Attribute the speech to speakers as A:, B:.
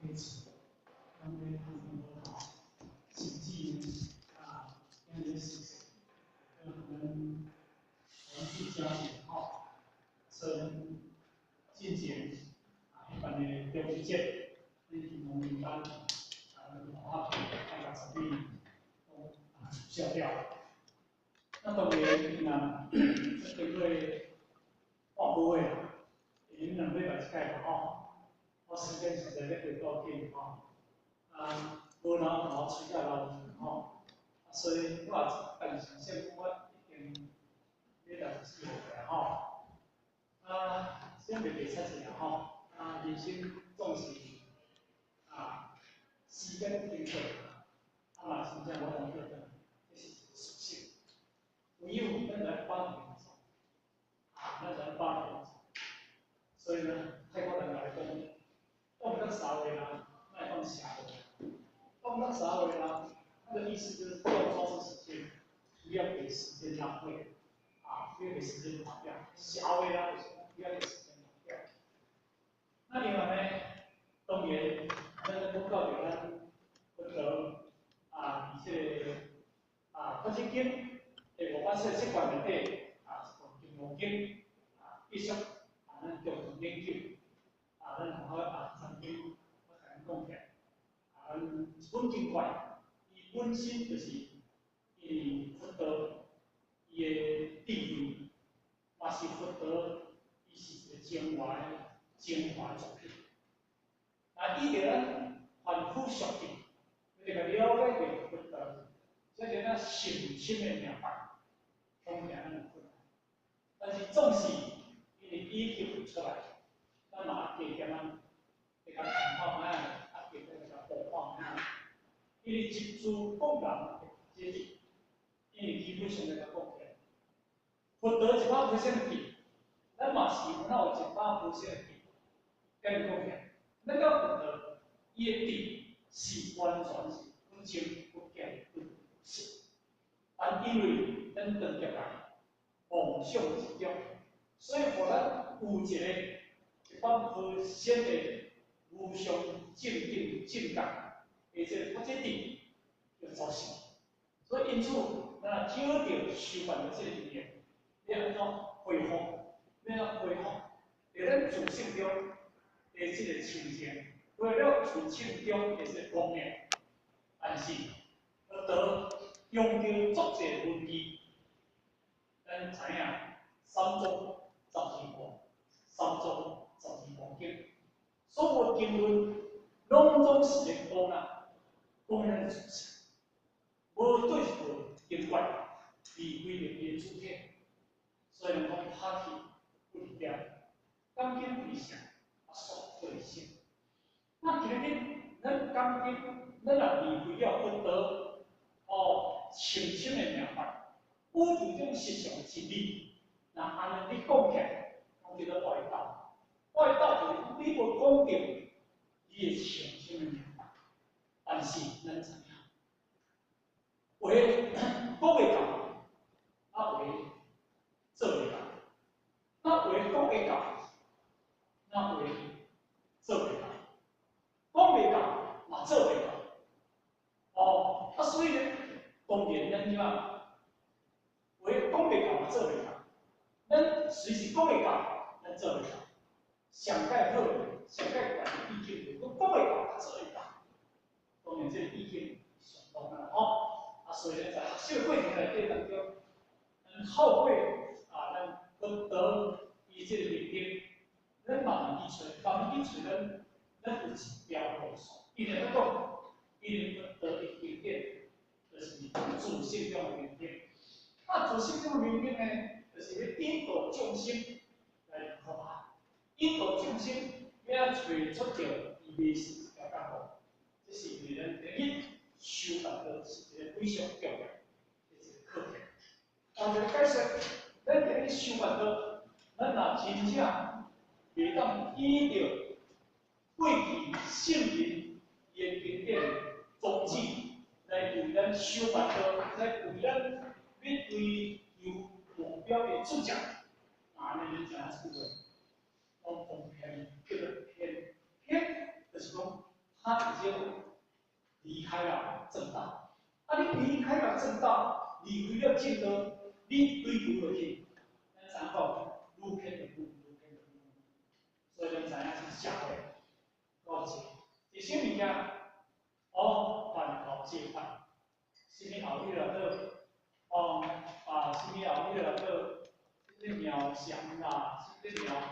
A: 因此，咱们经济因为事情，可能去交钱从进前一般的标准件，你农民班大家准备都取消掉。那当然，这个报不会啊，你们两位把这个我时间实在要回到去无人好取代老人所以我但是想象我已经64岁先别出一下人生总是时间经过真正我感觉这是一个属性，唯有咱来帮助咱来帮助所以呢，泰国人来讲，讲得xã會啦，賣放社會，講得xã會啦，它的意思就是要抓住時間，不要給時間浪費，不要給時間跑掉。社會啦，不要給時間跑掉。那另外呢，當然，咱個報告就咱不得以這發展經，我們習慣的經貿經必須咱共同研究。咱同學曾經我講嘅，日本經怪，伊本身就是伊獲得伊嘅地位，嘛是獲得伊是一個精華作品。伊着咱反覆熟記，你個了解着獲得，即係咱深深嘅明白，通常咱有困難，但是總是伊嘅意見出來。咱嘛加點你個情況加點播放因為集中共人接近，因為基本上那個貢獻，獲得100%的比，咱嘛是有100%的比，跟貢獻，那個獲得伊的比是完全是不增不減不是，因為咱長期來夢想一種，所以互咱有一個。100%的互相正定正感，而且发展力要造成。所以因此，咱少着修办的这个理念，要安怎恢复？要安怎恢复？在咱自信中的这个情形，为了自信中的这个观念，但是要得用着足侪问题，咱知影3种12个，3种。12环境，所有经论拢总是咧讲咱的主性，无对付经怪，离开着伊的主体，所以讲拍去不离掉，感情不离想，说不离心。那今日咱感情，咱若离开了不得深深的明白，有一种实相真理，那安尼你讲起来，我觉得外道。外道就是你无讲到伊的深深的明白，但是咱知影，话讲会到，话做袂到，话讲会到，话做袂到，讲袂到嘛做袂到，所以呢，当然咱怎话讲袂到嘛做袂到，咱随时讲会到，咱做袂到。上盖好，上盖管意见，都讲袂到，做会到。当然，这个意见相当啦所以呢，在学习过程内底当中，后悔咱获得伊这个认定，咱慢慢去找，慢慢去找咱有一条路数。伊就讲，伊获得一认定，就是自信中的认定。自信中的认定呢，就是引导众生来学习。引导众生要找出着伊未是条道路，这是对咱第一修办的是一个非常重要的一个课题。这个解释，咱第一修办的，咱若真正袂当依着过去圣人伊的经典宗旨来为咱修办的，来为咱要追求目标的主张，安尼就真出问。偏就是讲他已经离开了正道。啊，你离开了正道，离开了正道，你追求落去，咱知讲愈偏越愈，愈偏越愈。所以咱知影是社会高级，这些物件，饭后食饭，什么后日了倒，什么后日了倒，什么苗祥啦，什么苗。